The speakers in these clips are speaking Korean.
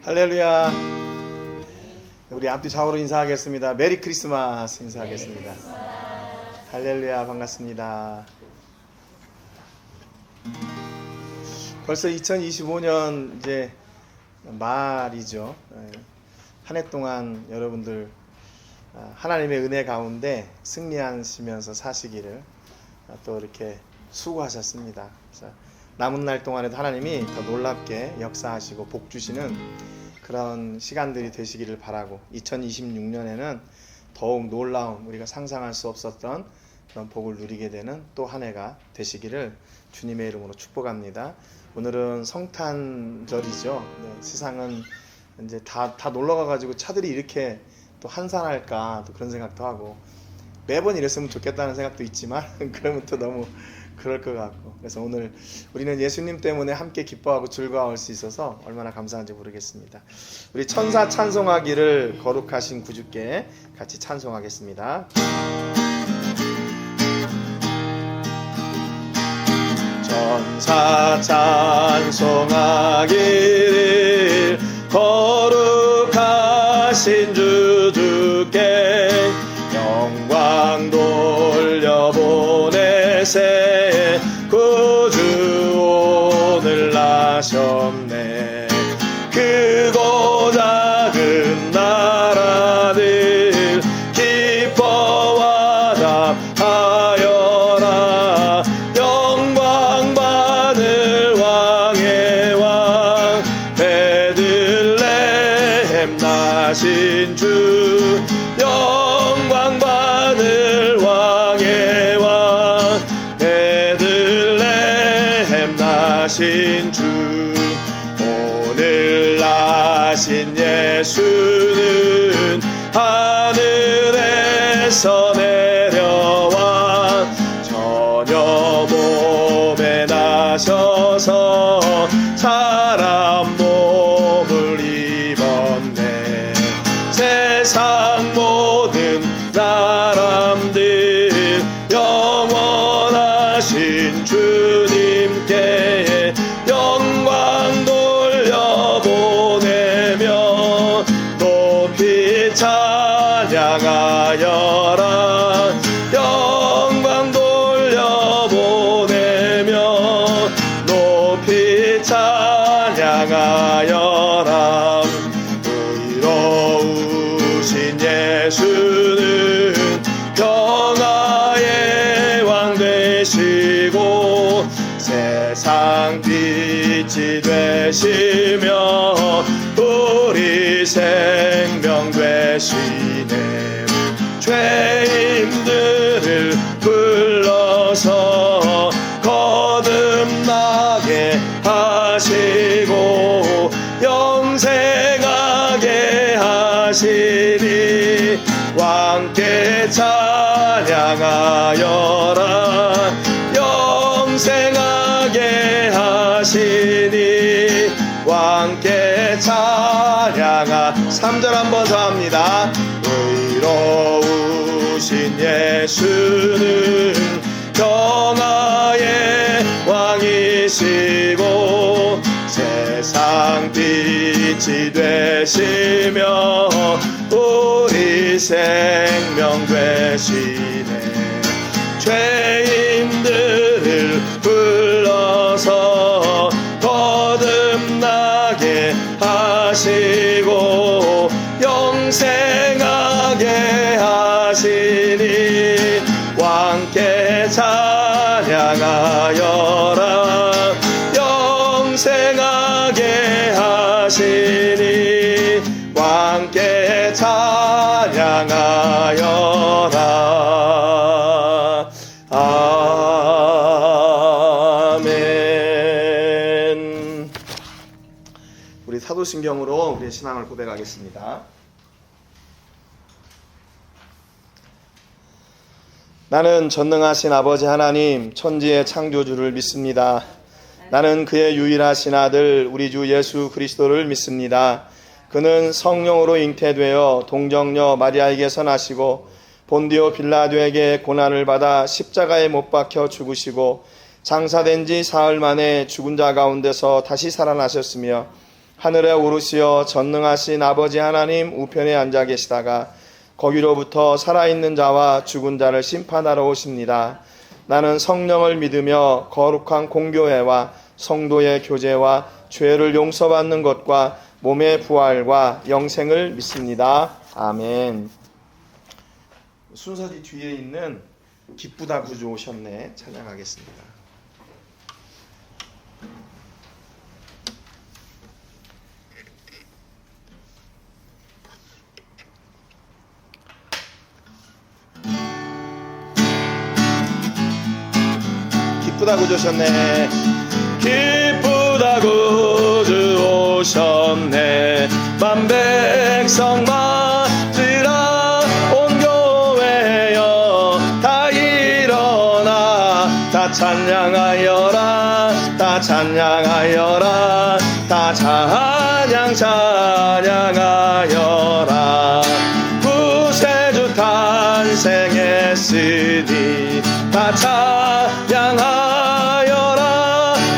할렐루야. 우리 앞뒤 좌우로 인사하겠습니다. 메리 크리스마스 인사하겠습니다. 할렐루야. 반갑습니다. 벌써 2025년 이제 말이죠. 한 해 동안 여러분들 하나님의 은혜 가운데 승리하시면서 사시기를 또 이렇게 수고하셨습니다. 그래서 남은 날 동안에도 하나님이 더 놀랍게 역사하시고 복 주시는 그런 시간들이 되시기를 바라고, 2026년에는 더욱 놀라운, 우리가 상상할 수 없었던 그런 복을 누리게 되는 또 한 해가 되시기를 주님의 이름으로 축복합니다. 오늘은 성탄절이죠. 세상은 이제 다 놀러 가가지고 차들이 이렇게 또 한산할까, 또 그런 생각도 하고, 매번 이랬으면 좋겠다는 생각도 있지만 그러면 또 너무 그럴 것 같고, 그래서 오늘 우리는 예수님 때문에 함께 기뻐하고 즐거워할 수 있어서 얼마나 감사한지 모르겠습니다. 우리 천사 찬송하기를 거룩하신 구주께 같이 찬송하겠습니다. 천사 찬송하기를 거룩하신 주께 영광 돌려보내세. 구주 오늘 나셨네. 크고 작은 나라들 기뻐와 답하여라. 영광 받을 왕의 왕 베들레헴 나신 주. 영광 받을 왕의 왕 베들레헴 나신 주. 오늘 나신 예수는 하늘에서 내려와 저녁 몸에 나셔서 사람 몸을 입었네. 세상 모든 사람들 영원하신 주님께 영광 돌려보내며 높이 찬양하여라. 영광 돌려보내며 높이 찬양하여라. 의로우신 예수는 평화의 왕 되시고 세상 빛이 되시며 우리 생명 되시네. 죄인들을 불러서 거듭나게 하시고 영생하게 하시니 왕께 찬양하여라. 영생하게 하시니 왕께 찬양하. 3절 한번 더 합니다. 의로우신 예수는 평화의 왕이시고 세상 빛이 되시며 우리 생명 되시네. 죄인들을 불러서 거듭나게 하시고 영생하게 하시니 왕께 찬양하여라. 영생하게 하시니 왕께 찬양하여라. 아멘. 우리 사도신경으로 우리의 신앙을 고백하겠습니다. 나는 전능하신 아버지 하나님, 천지의 창조주를 믿습니다. 나는 그의 유일하신 아들 우리 주 예수 그리스도를 믿습니다. 그는 성령으로 잉태되어 동정녀 마리아에게서 나시고 본디오 빌라도에게 고난을 받아 십자가에 못 박혀 죽으시고 장사된 지 사흘 만에 죽은 자 가운데서 다시 살아나셨으며 하늘에 오르시어 전능하신 아버지 하나님 우편에 앉아 계시다가 거기로부터 살아있는 자와 죽은 자를 심판하러 오십니다. 나는 성령을 믿으며 거룩한 공교회와 성도의 교제와 죄를 용서받는 것과 몸의 부활과 영생을 믿습니다. 아멘. 순서지 뒤에 있는 기쁘다 구주 오셨네 찬양하겠습니다. 기쁘다 구주 오셨네. 기쁘다 구주 오셨네. 만백성 맞으라 온 교회여 다 일어나 다 찬양하여라 다 찬양하여라 다 찬양하여라. 구세주 탄생했으니 다 찬양하여라.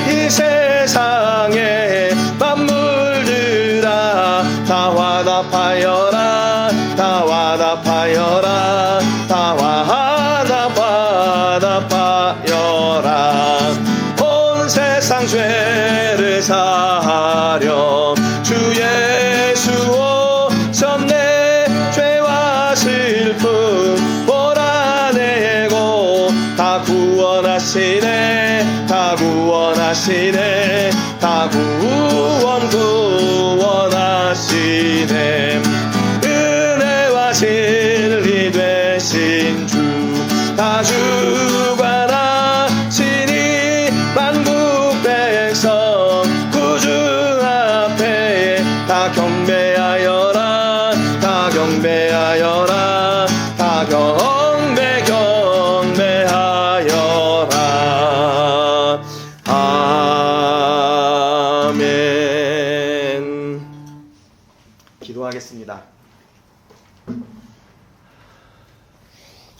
이 세상에 만물들아 다 화답하여라 다 화답하여라 다 화답하여라. 온 세상 죄를 사하려 주 예수 오셨네. 죄와 슬픔 몰아내고 다 구원하시네 다 구원하시네 다 구원하시네. 은혜와 진리 되신 주 다 주관하시니 만국 백성 구주 앞에 다 경배하여라 다 경배하여라 다 경배하여라. 아멘. 기도하겠습니다.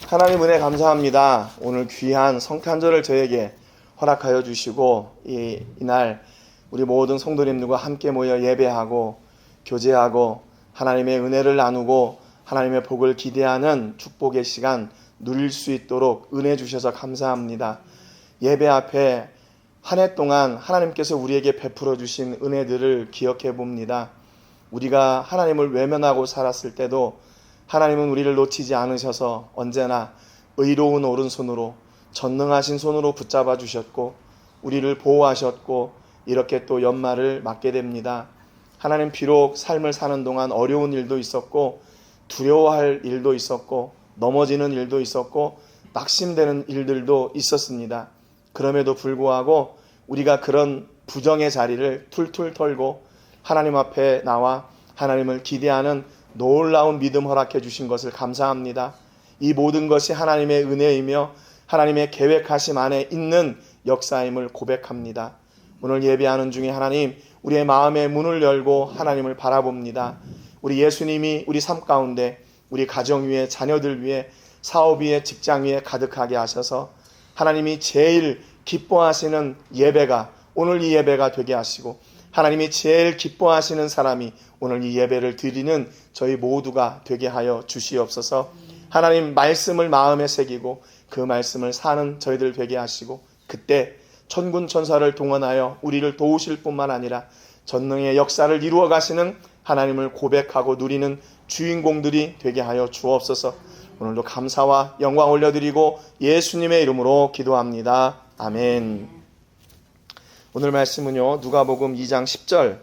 하나님 은혜 감사합니다. 오늘 귀한 성탄절을 저에게 허락하여 주시고 이날 우리 모든 성도님들과 함께 모여 예배하고 교제하고 하나님의 은혜를 나누고 하나님의 복을 기대하는 축복의 시간 누릴 수 있도록 은혜 주셔서 감사합니다. 예배 앞에 한 해 동안 하나님께서 우리에게 베풀어 주신 은혜들을 기억해 봅니다. 우리가 하나님을 외면하고 살았을 때도 하나님은 우리를 놓치지 않으셔서 언제나 의로운 오른손으로 전능하신 손으로 붙잡아 주셨고 우리를 보호하셨고 이렇게 또 연말을 맞게 됩니다. 하나님 비록 삶을 사는 동안 어려운 일도 있었고 두려워할 일도 있었고 넘어지는 일도 있었고 낙심되는 일들도 있었습니다. 그럼에도 불구하고 우리가 그런 부정의 자리를 툴툴 털고 하나님 앞에 나와 하나님을 기대하는 놀라운 믿음 허락해 주신 것을 감사합니다. 이 모든 것이 하나님의 은혜이며 하나님의 계획하심 안에 있는 역사임을 고백합니다. 오늘 예배하는 중에 하나님 우리의 마음의 문을 열고 하나님을 바라봅니다. 우리 예수님이 우리 삶 가운데 우리 가정 위에 자녀들 위에 사업 위에 직장 위에 가득하게 하셔서 하나님이 제일 기뻐하시는 예배가 오늘 이 예배가 되게 하시고 하나님이 제일 기뻐하시는 사람이 오늘 이 예배를 드리는 저희 모두가 되게 하여 주시옵소서. 하나님 말씀을 마음에 새기고 그 말씀을 사는 저희들 되게 하시고 그때 천군 천사를 동원하여 우리를 도우실 뿐만 아니라 전능의 역사를 이루어 가시는 하나님을 고백하고 누리는 주인공들이 되게 하여 주옵소서. 오늘도 감사와 영광 올려드리고 예수님의 이름으로 기도합니다. 아멘. 오늘 말씀은요 누가복음 2장 10절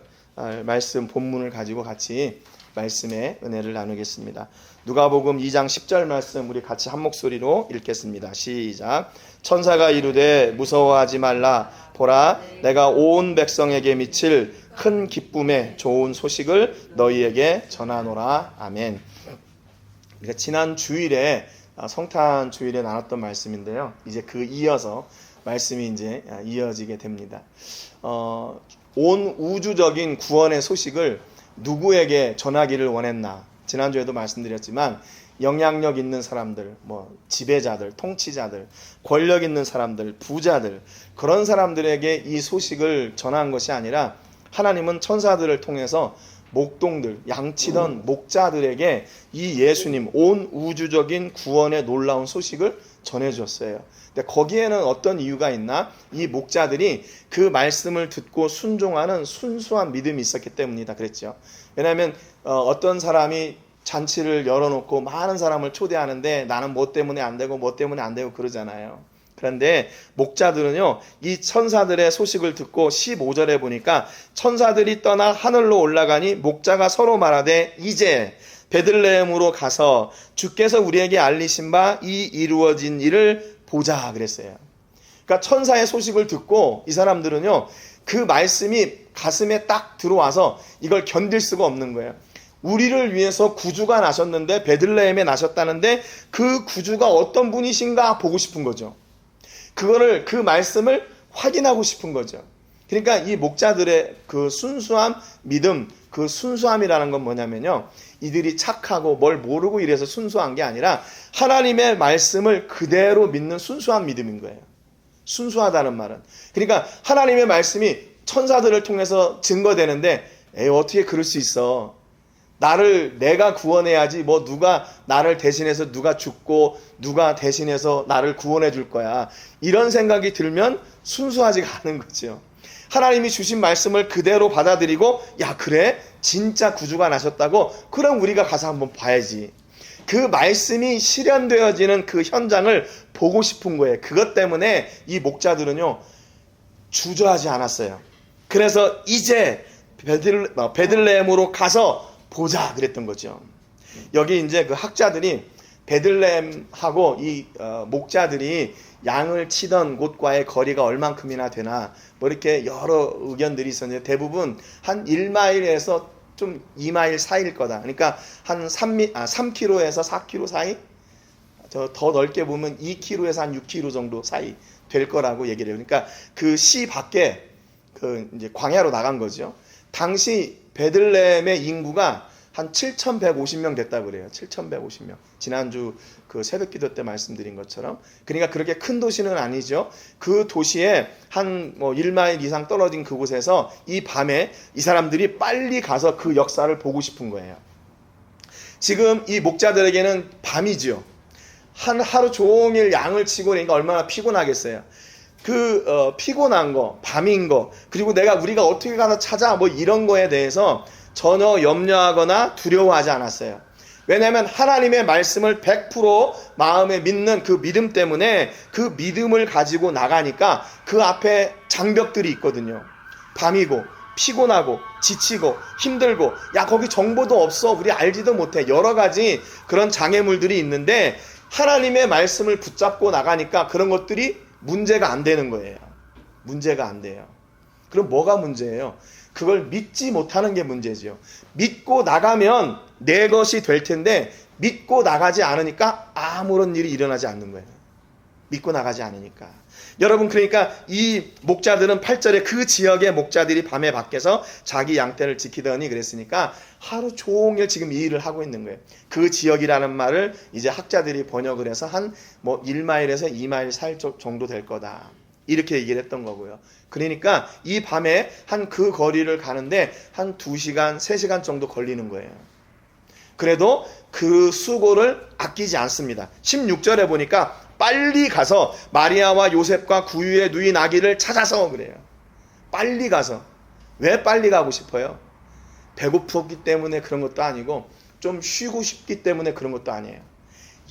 말씀 본문을 가지고 같이 말씀의 은혜를 나누겠습니다. 누가복음 2장 10절 말씀 우리 같이 한 목소리로 읽겠습니다. 시작. 천사가 이르되 무서워하지 말라. 보라 내가 온 백성에게 미칠 큰 기쁨의 좋은 소식을 너희에게 전하노라. 아멘. 그러니까 지난 주일에 성탄 주일에 나눴던 말씀인데요. 이제 그 이어서 말씀이 이제 이어지게 됩니다. 온 우주적인 구원의 소식을 누구에게 전하기를 원했나? 지난주에도 말씀드렸지만 영향력 있는 사람들, 지배자들, 통치자들, 권력 있는 사람들, 부자들 그런 사람들에게 이 소식을 전한 것이 아니라 하나님은 천사들을 통해서 목동들, 양치던 목자들에게 이 예수님, 온 우주적인 구원의 놀라운 소식을 전해주었어요. 근데 거기에는 어떤 이유가 있나? 이 목자들이 그 말씀을 듣고 순종하는 순수한 믿음이 있었기 때문이다 그랬죠. 왜냐하면 어떤 사람이 잔치를 열어놓고 많은 사람을 초대하는데 나는 뭐 때문에 안 되고 뭐 때문에 안 되고 그러잖아요. 그런데 목자들은요, 이 천사들의 소식을 듣고 15절에 보니까 천사들이 떠나 하늘로 올라가니 목자가 서로 말하되 이제 베들레헴으로 가서 주께서 우리에게 알리신 바 이 이루어진 일을 보자 그랬어요. 그러니까 천사의 소식을 듣고 이 사람들은요, 그 말씀이 가슴에 딱 들어와서 이걸 견딜 수가 없는 거예요. 우리를 위해서 구주가 나셨는데 베들레헴에 나셨다는데 그 구주가 어떤 분이신가 보고 싶은 거죠. 그 말씀을 확인하고 싶은 거죠. 그러니까 이 목자들의 그 순수한 믿음, 그 순수함이라는 건 뭐냐면요, 이들이 착하고 뭘 모르고 이래서 순수한 게 아니라 하나님의 말씀을 그대로 믿는 순수한 믿음인 거예요. 순수하다는 말은, 그러니까 하나님의 말씀이 천사들을 통해서 증거되는데 어떻게 그럴 수 있어, 내가 구원해야지, 뭐 누가 나를 대신해서 누가 죽고 누가 대신해서 나를 구원해 줄 거야, 이런 생각이 들면 순수하지가 않은 거죠. 하나님이 주신 말씀을 그대로 받아들이고, 야 그래? 진짜 구주가 나셨다고? 그럼 우리가 가서 한번 봐야지. 그 말씀이 실현되어지는 그 현장을 보고 싶은 거예요. 그것 때문에 이 목자들은요, 주저하지 않았어요. 그래서 이제 베들레헴으로 가서 보자 그랬던 거죠. 여기 이제 그 학자들이 베들레헴하고 이 목자들이 양을 치던 곳과의 거리가 얼만큼이나 되나 뭐 이렇게 여러 의견들이 있었는데 대부분 한 1마일에서 좀 2마일 사이일 거다. 그러니까 한 3km에서 4km 사이, 더 넓게 보면 2km에서 한 6km 정도 사이 될 거라고 얘기를 해요. 그러니까 그 시 밖에 그 이제 광야로 나간 거죠. 당시 베들레헴의 인구가 한 7,150명 됐다고 그래요. 7,150명. 지난주 그 새벽 기도 때 말씀드린 것처럼. 그러니까 그렇게 큰 도시는 아니죠. 그 도시에 한 1마일 이상 떨어진 그곳에서 이 밤에 이 사람들이 빨리 가서 그 역사를 보고 싶은 거예요. 지금 이 목자들에게는 밤이죠. 하루 종일 양을 치고 그러니까 얼마나 피곤하겠어요. 피곤한 거, 밤인 거, 그리고 우리가 어떻게 가서 찾아, 뭐 이런 거에 대해서 전혀 염려하거나 두려워하지 않았어요. 왜냐하면 하나님의 말씀을 100% 마음에 믿는 그 믿음 때문에 그 믿음을 가지고 나가니까 그 앞에 장벽들이 있거든요. 밤이고, 피곤하고, 지치고, 힘들고, 야, 거기 정보도 없어. 우리 알지도 못해. 여러 가지 그런 장애물들이 있는데 하나님의 말씀을 붙잡고 나가니까 그런 것들이 문제가 안 되는 거예요. 문제가 안 돼요. 그럼 뭐가 문제예요? 그걸 믿지 못하는 게 문제지요. 믿고 나가면 내 것이 될 텐데 믿고 나가지 않으니까 아무런 일이 일어나지 않는 거예요. 믿고 나가지 않으니까. 여러분, 그러니까 이 목자들은 8절에 그 지역의 목자들이 밤에 밖에서 자기 양떼를 지키더니 그랬으니까 하루 종일 지금 이 일을 하고 있는 거예요. 그 지역이라는 말을 이제 학자들이 번역을 해서 한 1마일에서 2마일 사이 정도 될 거다, 이렇게 얘기를 했던 거고요. 그러니까 이 밤에 한 그 거리를 가는데 한 2시간, 3시간 정도 걸리는 거예요. 그래도 그 수고를 아끼지 않습니다. 16절에 보니까 빨리 가서 마리아와 요셉과 구유의 누인 아기를 찾아서 그래요. 빨리 가서. 왜 빨리 가고 싶어요? 배고팠기 때문에 그런 것도 아니고 좀 쉬고 싶기 때문에 그런 것도 아니에요.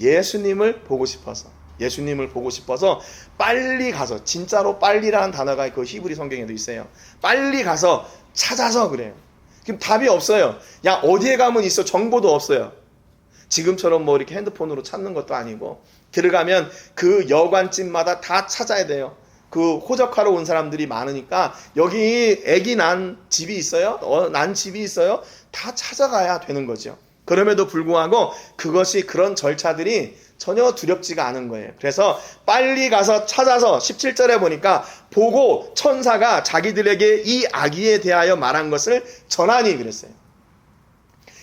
예수님을 보고 싶어서 빨리 가서, 진짜로 빨리라는 단어가 그 히브리 성경에도 있어요. 빨리 가서 찾아서 그래요. 그럼 답이 없어요. 야, 어디에 가면 있어? 정보도 없어요. 지금처럼 뭐 이렇게 핸드폰으로 찾는 것도 아니고, 들어가면 그 여관집마다 다 찾아야 돼요. 그 호적하러 온 사람들이 많으니까 여기 아기 난 집이 있어요? 난 집이 있어요? 다 찾아가야 되는 거죠. 그럼에도 불구하고 그런 절차들이 전혀 두렵지가 않은 거예요. 그래서 빨리 가서 찾아서 17절에 보니까 보고 천사가 자기들에게 이 아기에 대하여 말한 것을 전하니 그랬어요.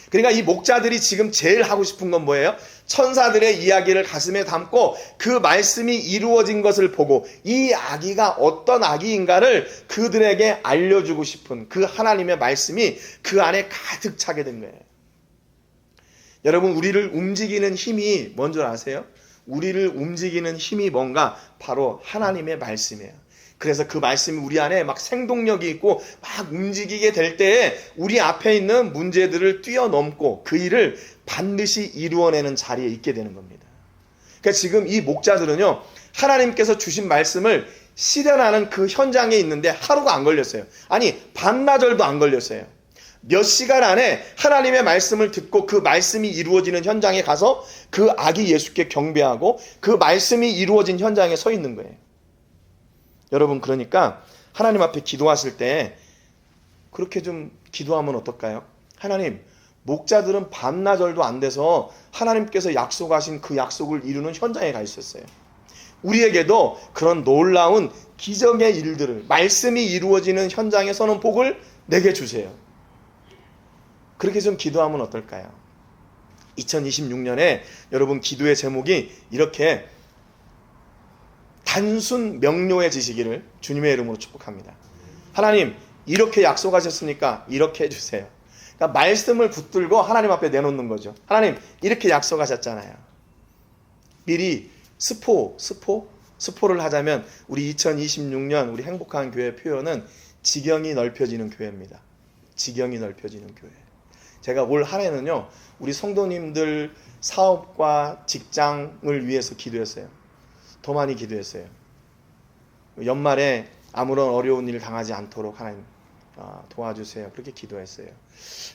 그러니까 이 목자들이 지금 제일 하고 싶은 건 뭐예요? 천사들의 이야기를 가슴에 담고 그 말씀이 이루어진 것을 보고 이 아기가 어떤 아기인가를 그들에게 알려주고 싶은 그 하나님의 말씀이 그 안에 가득 차게 된 거예요. 여러분, 우리를 움직이는 힘이 뭔 줄 아세요? 우리를 움직이는 힘이 뭔가? 바로 하나님의 말씀이에요. 그래서 그 말씀이 우리 안에 막 생동력이 있고 막 움직이게 될 때에 우리 앞에 있는 문제들을 뛰어넘고 그 일을 반드시 이루어내는 자리에 있게 되는 겁니다. 그러니까 지금 이 목자들은요, 하나님께서 주신 말씀을 실현하는 그 현장에 있는데 하루가 안 걸렸어요. 아니, 반나절도 안 걸렸어요. 몇 시간 안에 하나님의 말씀을 듣고 그 말씀이 이루어지는 현장에 가서 그 아기 예수께 경배하고 그 말씀이 이루어진 현장에 서 있는 거예요. 여러분, 그러니까 하나님 앞에 기도하실 때 그렇게 좀 기도하면 어떨까요? 하나님, 목자들은 반나절도 안 돼서 하나님께서 약속하신 그 약속을 이루는 현장에 가 있었어요. 우리에게도 그런 놀라운 기적의 일들을, 말씀이 이루어지는 현장에 서는 복을 내게 주세요. 그렇게 좀 기도하면 어떨까요? 2026년에 여러분 기도의 제목이 이렇게 단순 명료해지시기를 주님의 이름으로 축복합니다. 하나님, 이렇게 약속하셨으니까 이렇게 해주세요. 그러니까 말씀을 붙들고 하나님 앞에 내놓는 거죠. 하나님, 이렇게 약속하셨잖아요. 미리 스포를 하자면 우리 2026년 우리 행복한 교회 표현은 지경이 넓혀지는 교회입니다. 지경이 넓혀지는 교회. 제가 올 한 해는요, 우리 성도님들 사업과 직장을 위해서 기도했어요. 더 많이 기도했어요. 연말에 아무런 어려운 일 당하지 않도록 하나님 도와주세요. 그렇게 기도했어요.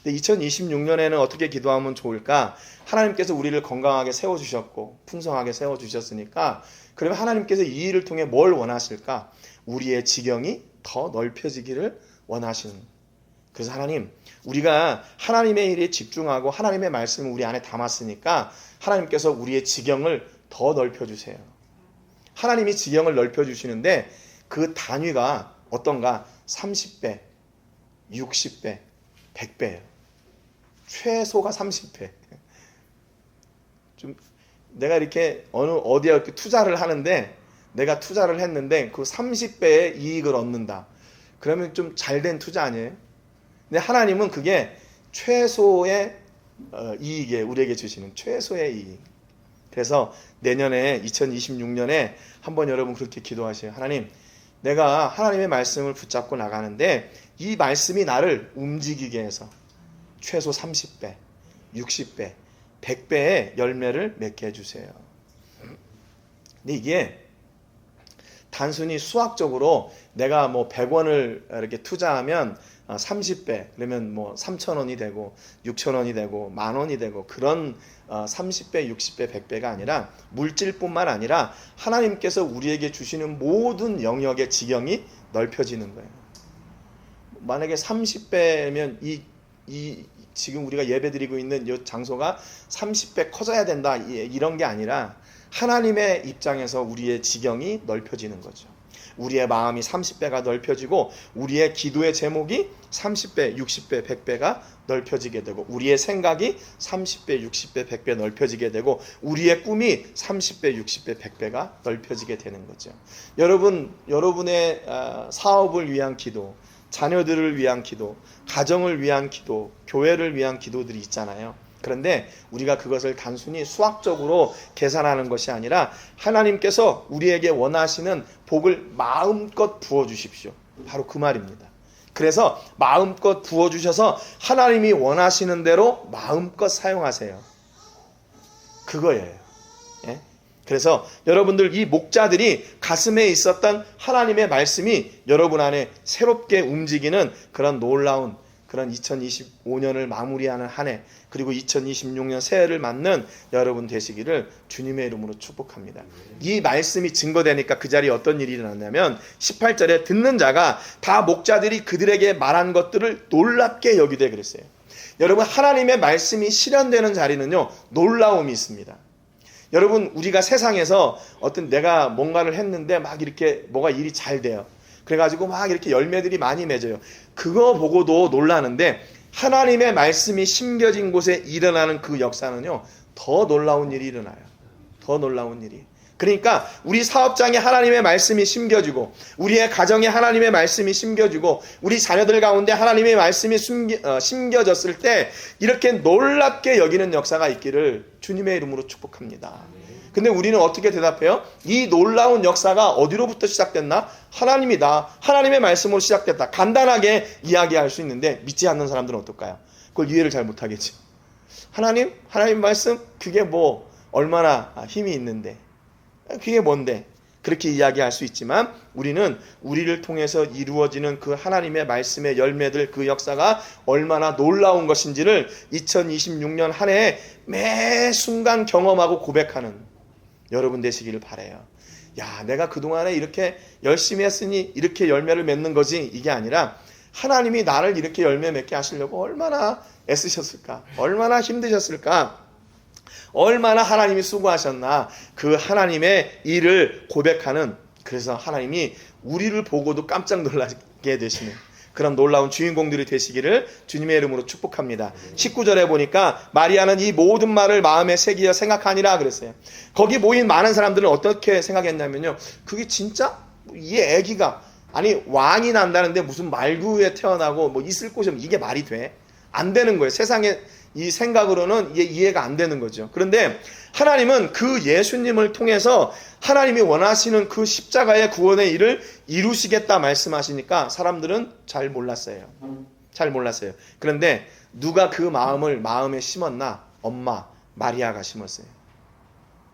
근데 2026년에는 어떻게 기도하면 좋을까? 하나님께서 우리를 건강하게 세워주셨고 풍성하게 세워주셨으니까 그러면 하나님께서 이 일을 통해 뭘 원하실까? 우리의 지경이 더 넓혀지기를 원하시는. 그래서 하나님, 우리가 하나님의 일에 집중하고 하나님의 말씀을 우리 안에 담았으니까 하나님께서 우리의 지경을 더 넓혀주세요. 하나님이 지경을 넓혀주시는데 그 단위가 어떤가? 30배, 60배, 100배예요. 최소가 30배. 좀 내가 이렇게 어디에 이렇게 투자를 하는데 내가 투자를 했는데 그 30배의 이익을 얻는다. 그러면 좀 잘된 투자 아니에요? 근데 하나님은 그게 최소의 이익이에요. 우리에게 주시는 최소의 이익. 그래서 내년에 2026년에 한번 여러분 그렇게 기도하세요. 하나님, 내가 하나님의 말씀을 붙잡고 나가는데 이 말씀이 나를 움직이게 해서 최소 30배, 60배, 100배의 열매를 맺게 해주세요. 근데 이게 단순히 수학적으로 내가 뭐 100원을 이렇게 투자하면 30배, 그러면 뭐 3,000원이 되고 6,000원이 되고 10,000원이 되고 그런 30배, 60배, 100배가 아니라 물질뿐만 아니라 하나님께서 우리에게 주시는 모든 영역의 지경이 넓혀지는 거예요. 만약에 30배면 이 지금 우리가 예배드리고 있는 이 장소가 30배 커져야 된다 이런 게 아니라 하나님의 입장에서 우리의 지경이 넓혀지는 거죠. 우리의 마음이 30배가 넓혀지고 우리의 기도의 제목이 30배, 60배, 100배가 넓혀지게 되고 우리의 생각이 30배, 60배, 100배 넓혀지게 되고 우리의 꿈이 30배, 60배, 100배가 넓혀지게 되는 거죠. 여러분의 사업을 위한 기도, 자녀들을 위한 기도, 가정을 위한 기도, 교회를 위한 기도들이 있잖아요. 그런데 우리가 그것을 단순히 수학적으로 계산하는 것이 아니라 하나님께서 우리에게 원하시는 복을 마음껏 부어주십시오. 바로 그 말입니다. 그래서 마음껏 부어주셔서 하나님이 원하시는 대로 마음껏 사용하세요. 그거예요. 예? 그래서 여러분들 이 목자들이 가슴에 있었던 하나님의 말씀이 여러분 안에 새롭게 움직이는 그런 놀라운 그런 2025년을 마무리하는 한 해, 그리고 2026년 새해를 맞는 여러분 되시기를 주님의 이름으로 축복합니다. 이 말씀이 증거되니까 그 자리에 어떤 일이 일어났냐면 18절에 듣는 자가 다 목자들이 그들에게 말한 것들을 놀랍게 여기되 그랬어요. 여러분, 하나님의 말씀이 실현되는 자리는요, 놀라움이 있습니다. 여러분, 우리가 세상에서 어떤 내가 뭔가를 했는데 막 이렇게 뭐가 일이 잘 돼요. 그래가지고 막 이렇게 열매들이 많이 맺어요. 그거 보고도 놀라는데 하나님의 말씀이 심겨진 곳에 일어나는 그 역사는요, 더 놀라운 일이 일어나요. 더 놀라운 일이. 그러니까 우리 사업장에 하나님의 말씀이 심겨지고, 우리의 가정에 하나님의 말씀이 심겨지고, 우리 자녀들 가운데 하나님의 말씀이 심겨졌을 때 이렇게 놀랍게 여기는 역사가 있기를 주님의 이름으로 축복합니다. 근데 우리는 어떻게 대답해요? 이 놀라운 역사가 어디로부터 시작됐나? 하나님이다. 하나님의 말씀으로 시작됐다. 간단하게 이야기할 수 있는데 믿지 않는 사람들은 어떨까요? 그걸 이해를 잘 못하겠죠. 하나님 말씀? 그게 뭐 얼마나 힘이 있는데, 그게 뭔데? 그렇게 이야기할 수 있지만 우리는 우리를 통해서 이루어지는 그 하나님의 말씀의 열매들, 그 역사가 얼마나 놀라운 것인지를 2026년 한 해에 매 순간 경험하고 고백하는 여러분 되시기를 바라요. 야, 내가 그동안에 이렇게 열심히 했으니 이렇게 열매를 맺는 거지, 이게 아니라 하나님이 나를 이렇게 열매 맺게 하시려고 얼마나 애쓰셨을까, 얼마나 힘드셨을까, 얼마나 하나님이 수고하셨나, 그 하나님의 일을 고백하는, 그래서 하나님이 우리를 보고도 깜짝 놀라게 되시는 그런 놀라운 주인공들이 되시기를 주님의 이름으로 축복합니다. 19절에 보니까 마리아는 이 모든 말을 마음에 새기어 생각하니라 그랬어요. 거기 모인 많은 사람들은 어떻게 생각했냐면요, 그게 진짜? 이 애기가, 아니 왕이 난다는데 무슨 말구에 태어나고 뭐 있을 곳이 없는, 이게 말이 돼? 안 되는 거예요. 세상에 이 생각으로는 이게 이해가 안 되는 거죠. 그런데 하나님은 그 예수님을 통해서 하나님이 원하시는 그 십자가의 구원의 일을 이루시겠다 말씀하시니까 사람들은 잘 몰랐어요. 잘 몰랐어요. 그런데 누가 그 마음을 마음에 심었나? 엄마 마리아가 심었어요.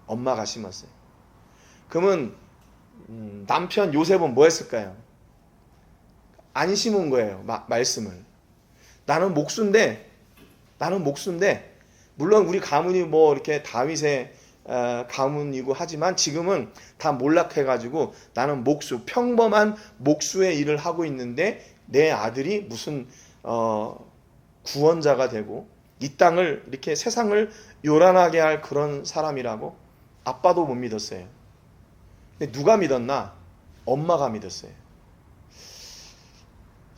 엄마가 심었어요. 그러면 남편 요셉은 뭐 했을까요? 안 심은 거예요. 말씀을. 나는 목수인데, 물론 우리 가문이 뭐 이렇게 다윗의 가문이고 하지만 지금은 다 몰락해가지고 나는 목수, 평범한 목수의 일을 하고 있는데 내 아들이 무슨 구원자가 되고 이 땅을 이렇게 세상을 요란하게 할 그런 사람이라고 아빠도 못 믿었어요. 근데 누가 믿었나? 엄마가 믿었어요.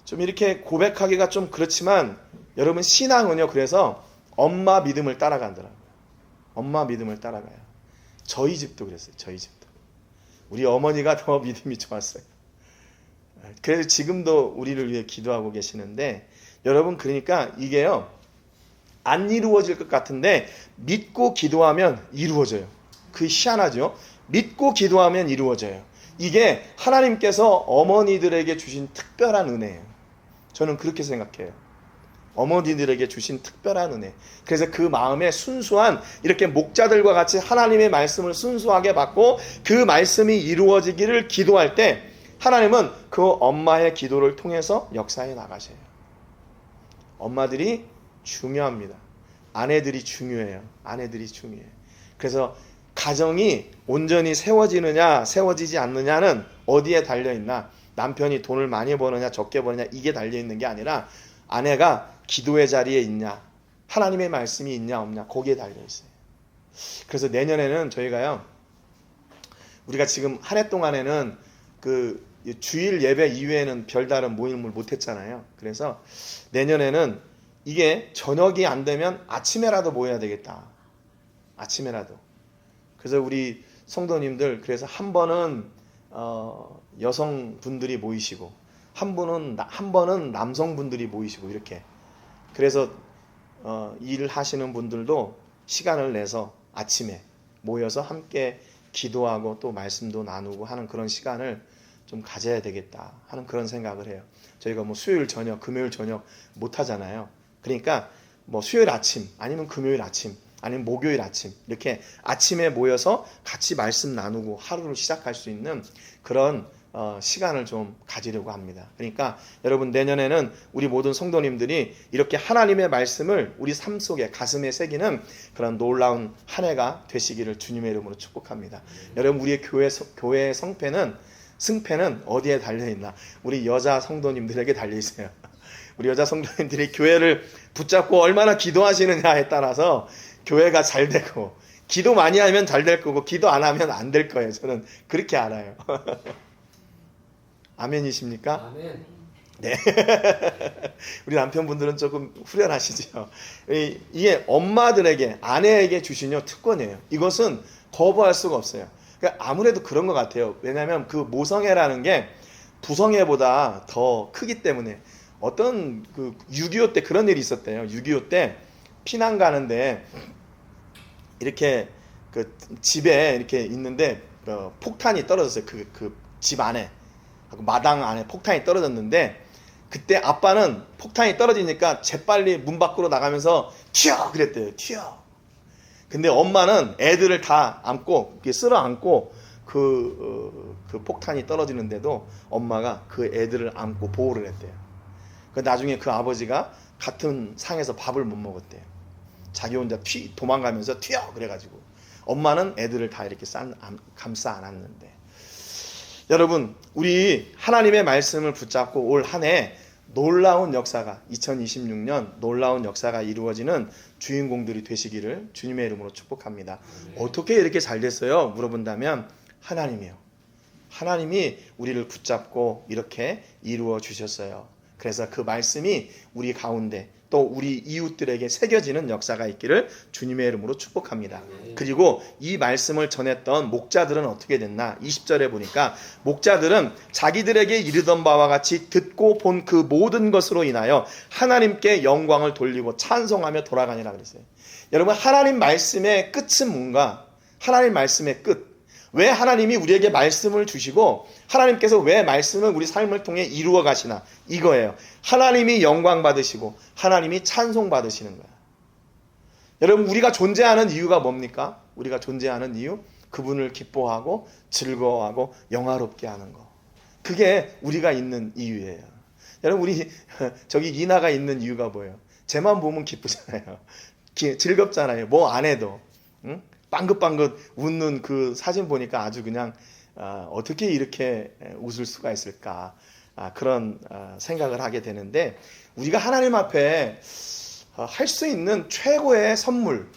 좀 이렇게 고백하기가 좀 그렇지만 여러분, 신앙은요, 그래서 엄마 믿음을 따라간다고요. 엄마 믿음을 따라가요. 저희 집도 그랬어요. 저희 집도. 우리 어머니가 더 믿음이 좋았어요. 그래서 지금도 우리를 위해 기도하고 계시는데, 여러분, 그러니까 이게요, 안 이루어질 것 같은데 믿고 기도하면 이루어져요. 그게 희한하죠. 믿고 기도하면 이루어져요. 이게 하나님께서 어머니들에게 주신 특별한 은혜예요. 저는 그렇게 생각해요. 어머니들에게 주신 특별한 은혜. 그래서 그 마음에 순수한, 이렇게 목자들과 같이 하나님의 말씀을 순수하게 받고 그 말씀이 이루어지기를 기도할 때 하나님은 그 엄마의 기도를 통해서 역사해 나가셔요. 엄마들이 중요합니다. 아내들이 중요해요. 아내들이 중요해요. 그래서 가정이 온전히 세워지느냐 세워지지 않느냐는 어디에 달려있나? 남편이 돈을 많이 버느냐 적게 버느냐 이게 달려있는 게 아니라 아내가 기도의 자리에 있냐, 하나님의 말씀이 있냐 없냐, 거기에 달려있어요. 그래서 내년에는 저희가요, 우리가 지금 한 해 동안에는 그 주일 예배 이외에는 별다른 모임을 못했잖아요. 그래서 내년에는 이게 저녁이 안 되면 아침에라도 모여야 되겠다. 아침에라도. 그래서 우리 성도님들, 그래서 한 번은 여성분들이 모이시고 한 번은 남성분들이 모이시고 이렇게. 그래서 일을 하시는 분들도 시간을 내서 아침에 모여서 함께 기도하고 또 말씀도 나누고 하는 그런 시간을 좀 가져야 되겠다 하는 그런 생각을 해요. 저희가 뭐 수요일 저녁, 금요일 저녁 못 하잖아요. 그러니까 뭐 수요일 아침 아니면 금요일 아침 아니면 목요일 아침 이렇게 아침에 모여서 같이 말씀 나누고 하루를 시작할 수 있는 그런 시간을 좀 가지려고 합니다. 그러니까 여러분, 내년에는 우리 모든 성도님들이 이렇게 하나님의 말씀을 우리 삶 속에 가슴에 새기는 그런 놀라운 한 해가 되시기를 주님의 이름으로 축복합니다. 여러분, 우리의 교회의 승패는 어디에 달려있나? 우리 여자 성도님들에게 달려있어요. 우리 여자 성도님들이 교회를 붙잡고 얼마나 기도하시느냐에 따라서 교회가 잘 되고, 기도 많이 하면 잘 될 거고 기도 안 하면 안 될 거예요. 저는 그렇게 알아요. 아멘이십니까? 아멘. 네. 우리 남편분들은 조금 후련하시죠. 이게 엄마들에게, 아내에게 주신 특권이에요. 이것은 거부할 수가 없어요. 그러니까 아무래도 그런 것 같아요. 왜냐하면 그 모성애라는 게 부성애보다 더 크기 때문에. 어떤 그 6.25 때 그런 일이 있었대요. 6.25 때 피난 가는데 이렇게 그 집에 이렇게 있는데 폭탄이 떨어졌어요. 그 집 안에, 마당 안에 폭탄이 떨어졌는데, 그때 아빠는 폭탄이 떨어지니까 재빨리 문 밖으로 나가면서 튀어 그랬대요. 튀어. 근데 엄마는 애들을 다 안고 쓸어 안고 그 폭탄이 떨어지는데도 엄마가 그 애들을 안고 보호를 했대요. 나중에 그 아버지가 같은 상에서 밥을 못 먹었대요. 자기 혼자 도망가면서 튀어 그래가지고 엄마는 애들을 다 이렇게 감싸 안았는데, 여러분, 우리 하나님의 말씀을 붙잡고 올 한 해 놀라운 역사가, 2026년 놀라운 역사가 이루어지는 주인공들이 되시기를 주님의 이름으로 축복합니다. 어떻게 이렇게 잘 됐어요? 물어본다면 하나님이요. 하나님이 우리를 붙잡고 이렇게 이루어 주셨어요. 그래서 그 말씀이 우리 가운데 또 우리 이웃들에게 새겨지는 역사가 있기를 주님의 이름으로 축복합니다. 그리고 이 말씀을 전했던 목자들은 어떻게 됐나? 20절에 보니까 목자들은 자기들에게 이르던 바와 같이 듣고 본 그 모든 것으로 인하여 하나님께 영광을 돌리고 찬송하며 돌아가니라 그랬어요. 여러분, 하나님 말씀의 끝은 뭔가? 하나님 말씀의 끝. 왜 하나님이 우리에게 말씀을 주시고 하나님께서 왜 말씀을 우리 삶을 통해 이루어 가시나? 이거예요. 하나님이 영광 받으시고 하나님이 찬송 받으시는 거야. 여러분, 우리가 존재하는 이유가 뭡니까? 우리가 존재하는 이유? 그분을 기뻐하고 즐거워하고 영화롭게 하는 거. 그게 우리가 있는 이유예요. 여러분, 우리 저기 이나가 있는 이유가 뭐예요? 쟤만 보면 기쁘잖아요. 즐겁잖아요. 뭐 안 해도. 응? 빵긋빵긋 웃는 그 사진 보니까 아주 그냥 어떻게 이렇게 웃을 수가 있을까, 그런 생각을 하게 되는데, 우리가 하나님 앞에 할 수 있는 최고의 선물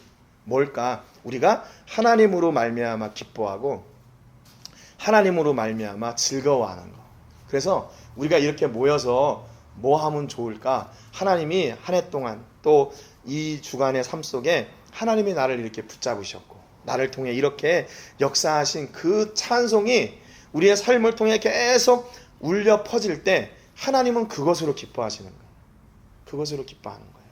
뭘까? 우리가 하나님으로 말미암아 기뻐하고 하나님으로 말미암아 즐거워하는 거. 그래서 우리가 이렇게 모여서 뭐 하면 좋을까? 하나님이 한 해 동안 또 이 주간의 삶 속에 하나님이 나를 이렇게 붙잡으셨고 나를 통해 이렇게 역사하신 그 찬송이 우리의 삶을 통해 계속 울려 퍼질 때 하나님은 그것으로 기뻐하시는 거예요. 그것으로 기뻐하는 거예요.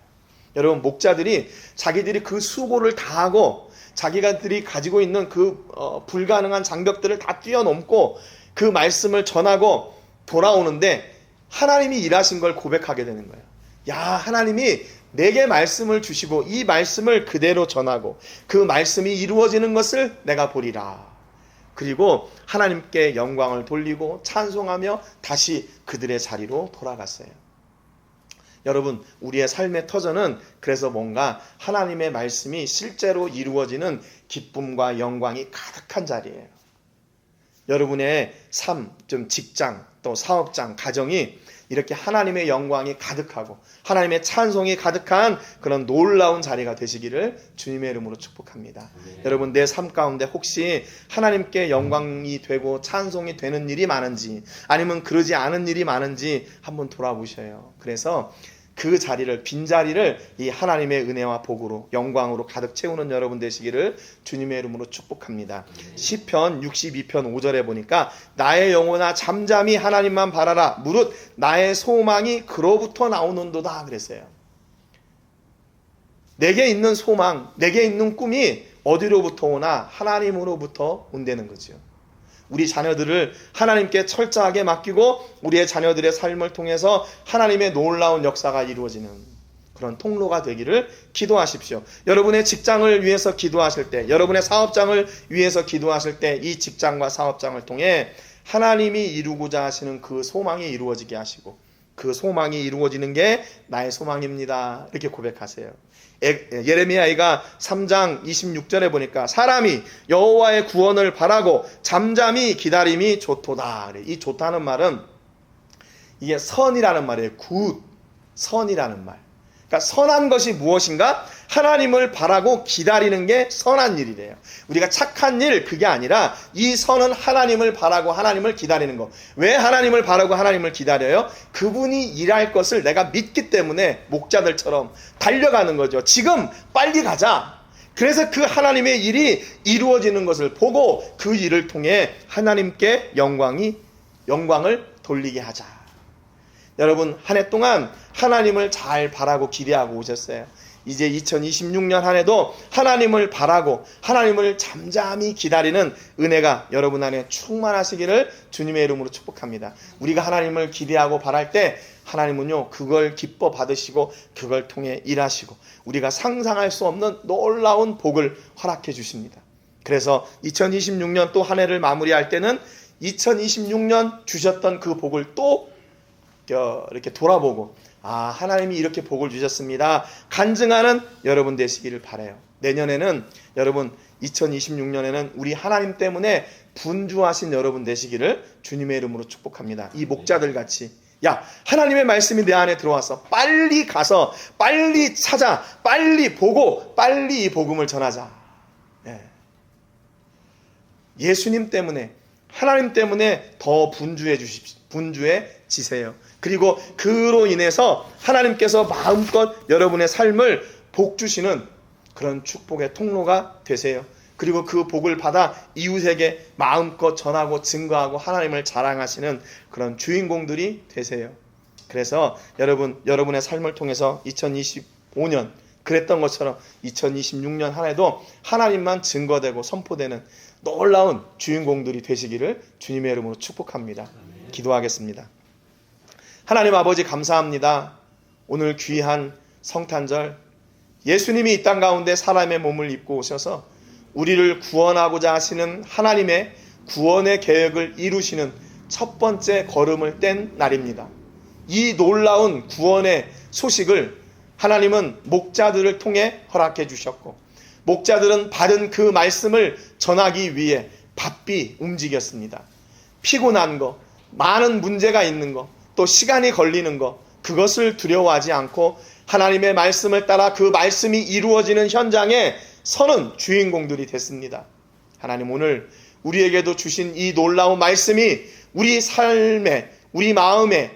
여러분, 목자들이 자기들이 그 수고를 다하고 자기들이 가지고 있는 그 불가능한 장벽들을 다 뛰어넘고 그 말씀을 전하고 돌아오는데 하나님이 일하신 걸 고백하게 되는 거예요. 야, 하나님이 내게 말씀을 주시고 이 말씀을 그대로 전하고 그 말씀이 이루어지는 것을 내가 보리라. 그리고 하나님께 영광을 돌리고 찬송하며 다시 그들의 자리로 돌아갔어요. 여러분, 우리의 삶의 터전은 그래서 뭔가 하나님의 말씀이 실제로 이루어지는 기쁨과 영광이 가득한 자리예요. 여러분의 삶, 좀 직장, 또 사업장, 가정이 이렇게 하나님의 영광이 가득하고 하나님의 찬송이 가득한 그런 놀라운 자리가 되시기를 주님의 이름으로 축복합니다. 여러분, 내 삶 가운데 혹시 하나님께 영광이 되고 찬송이 되는 일이 많은지 아니면 그러지 않은 일이 많은지 한번 돌아보셔요. 그래서 그 자리를, 빈자리를 이 하나님의 은혜와 복으로 영광으로 가득 채우는 여러분 되시기를 주님의 이름으로 축복합니다. 시편 62편 5절에 보니까 나의 영혼아 잠잠히 하나님만 바라라 무릇 나의 소망이 그로부터 나오는도다 그랬어요. 내게 있는 소망, 내게 있는 꿈이 어디로부터 오나? 하나님으로부터 온다는 거죠. 우리 자녀들을 하나님께 철저하게 맡기고 우리의 자녀들의 삶을 통해서 하나님의 놀라운 역사가 이루어지는 그런 통로가 되기를 기도하십시오. 여러분의 직장을 위해서 기도하실 때, 여러분의 사업장을 위해서 기도하실 때 이 직장과 사업장을 통해 하나님이 이루고자 하시는 그 소망이 이루어지게 하시고 그 소망이 이루어지는 게 나의 소망입니다. 이렇게 고백하세요. 예레미야가 3장 26절에 보니까 사람이 여호와의 구원을 바라고 잠잠히 기다림이 좋도다. 이 좋다는 말은 이게 선이라는 말이에요. 굿, 선이라는 말. 그러니까 선한 것이 무엇인가? 하나님을 바라고 기다리는 게 선한 일이래요. 우리가 착한 일, 그게 아니라 이 선은 하나님을 바라고 하나님을 기다리는 거. 왜 하나님을 바라고 하나님을 기다려요? 그분이 일할 것을 내가 믿기 때문에 목자들처럼 달려가는 거죠. 지금 빨리 가자. 그래서 그 하나님의 일이 이루어지는 것을 보고 그 일을 통해 하나님께 영광을 돌리게 하자. 여러분, 한 해 동안 하나님을 잘 바라고 기대하고 오셨어요. 이제 2026년 한 해도 하나님을 바라고 하나님을 잠잠히 기다리는 은혜가 여러분 안에 충만하시기를 주님의 이름으로 축복합니다. 우리가 하나님을 기대하고 바랄 때 하나님은요, 그걸 기뻐 받으시고 그걸 통해 일하시고 우리가 상상할 수 없는 놀라운 복을 허락해 주십니다. 그래서 2026년 또 한 해를 마무리할 때는 2026년 주셨던 그 복을 또 이렇게 돌아보고, 아, 하나님이 이렇게 복을 주셨습니다, 간증하는 여러분 되시기를 바라요. 내년에는 여러분 2026년에는 우리 하나님 때문에 분주하신 여러분 되시기를 주님의 이름으로 축복합니다. 이 목자들 같이, 야, 하나님의 말씀이 내 안에 들어와서 빨리 가서 빨리 찾아 빨리 보고 빨리 이 복음을 전하자. 예수님 때문에, 하나님 때문에 더 분주해지세요. 그리고 그로 인해서 하나님께서 마음껏 여러분의 삶을 복 주시는 그런 축복의 통로가 되세요. 그리고 그 복을 받아 이웃에게 마음껏 전하고 증거하고 하나님을 자랑하시는 그런 주인공들이 되세요. 그래서 여러분의 삶을 통해서 2025년 그랬던 것처럼 2026년 한 해도 하나님만 증거되고 선포되는 놀라운 주인공들이 되시기를 주님의 이름으로 축복합니다. 기도하겠습니다. 하나님 아버지, 감사합니다. 오늘 귀한 성탄절, 예수님이 이 땅 가운데 사람의 몸을 입고 오셔서 우리를 구원하고자 하시는 하나님의 구원의 계획을 이루시는 첫 번째 걸음을 뗀 날입니다. 이 놀라운 구원의 소식을 하나님은 목자들을 통해 허락해 주셨고, 목자들은 받은 그 말씀을 전하기 위해 바삐 움직였습니다. 피곤한 거, 많은 문제가 있는 거, 또 시간이 걸리는 거, 그것을 두려워하지 않고 하나님의 말씀을 따라 그 말씀이 이루어지는 현장에 서는 주인공들이 됐습니다. 하나님, 오늘 우리에게도 주신 이 놀라운 말씀이 우리 삶에, 우리 마음에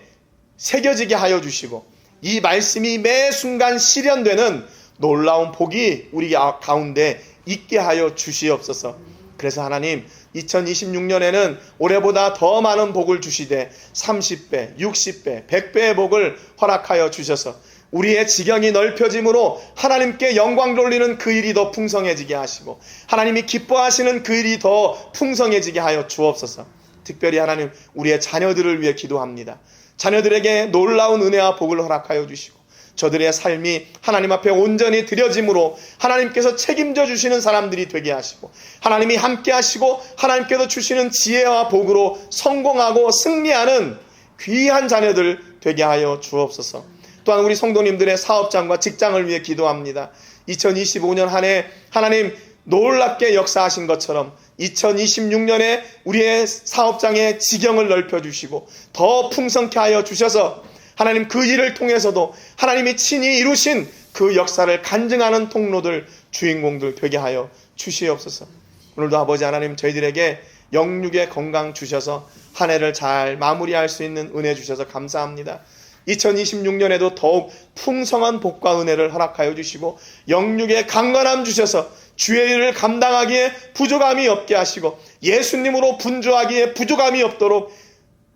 새겨지게 하여 주시고, 이 말씀이 매 순간 실현되는 놀라운 복이 우리 가운데 있게 하여 주시옵소서. 그래서 하나님, 2026년에는 올해보다 더 많은 복을 주시되 30배, 60배, 100배의 복을 허락하여 주셔서 우리의 지경이 넓혀짐으로 하나님께 영광 돌리는 그 일이 더 풍성해지게 하시고, 하나님이 기뻐하시는 그 일이 더 풍성해지게 하여 주옵소서. 특별히 하나님, 우리의 자녀들을 위해 기도합니다. 자녀들에게 놀라운 은혜와 복을 허락하여 주시고, 저들의 삶이 하나님 앞에 온전히 드려짐으로 하나님께서 책임져 주시는 사람들이 되게 하시고, 하나님이 함께 하시고 하나님께서 주시는 지혜와 복으로 성공하고 승리하는 귀한 자녀들 되게 하여 주옵소서. 또한 우리 성도님들의 사업장과 직장을 위해 기도합니다. 2025년 한 해 하나님 놀랍게 역사하신 것처럼 2026년에 우리의 사업장의 지경을 넓혀주시고 더 풍성케 하여 주셔서 하나님 그 일을 통해서도 하나님이 친히 이루신 그 역사를 간증하는 통로들, 주인공들 되게 하여 주시옵소서. 오늘도 아버지 하나님, 저희들에게 영육의 건강 주셔서 한 해를 잘 마무리할 수 있는 은혜 주셔서 감사합니다. 2026년에도 더욱 풍성한 복과 은혜를 허락하여 주시고, 영육의 강건함 주셔서 주의 일을 감당하기에 부족함이 없게 하시고, 예수님으로 분주하기에 부족함이 없도록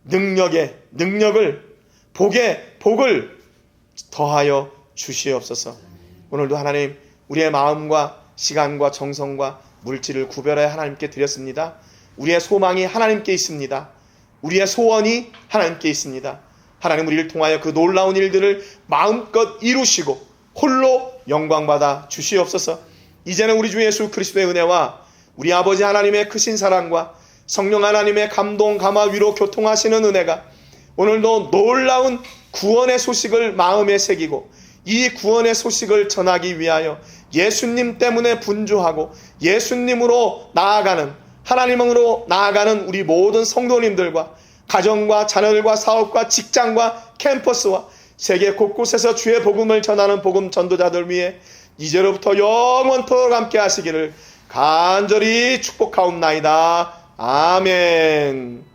능력을, 복을 더하여 주시옵소서. 오늘도 하나님, 우리의 마음과 시간과 정성과 물질을 구별하여 하나님께 드렸습니다. 우리의 소망이 하나님께 있습니다. 우리의 소원이 하나님께 있습니다. 하나님, 우리를 통하여 그 놀라운 일들을 마음껏 이루시고 홀로 영광받아 주시옵소서. 이제는 우리 주 예수 그리스도의 은혜와 우리 아버지 하나님의 크신 사랑과 성령 하나님의 감동, 감화, 위로, 교통하시는 은혜가 오늘도 놀라운 구원의 소식을 마음에 새기고 이 구원의 소식을 전하기 위하여 예수님 때문에 분주하고 예수님으로 나아가는, 하나님으로 나아가는 우리 모든 성도님들과 가정과 자녀들과 사업과 직장과 캠퍼스와 세계 곳곳에서 주의 복음을 전하는 복음 전도자들 위해 이제로부터 영원토록 함께 하시기를 간절히 축복하옵나이다. 아멘.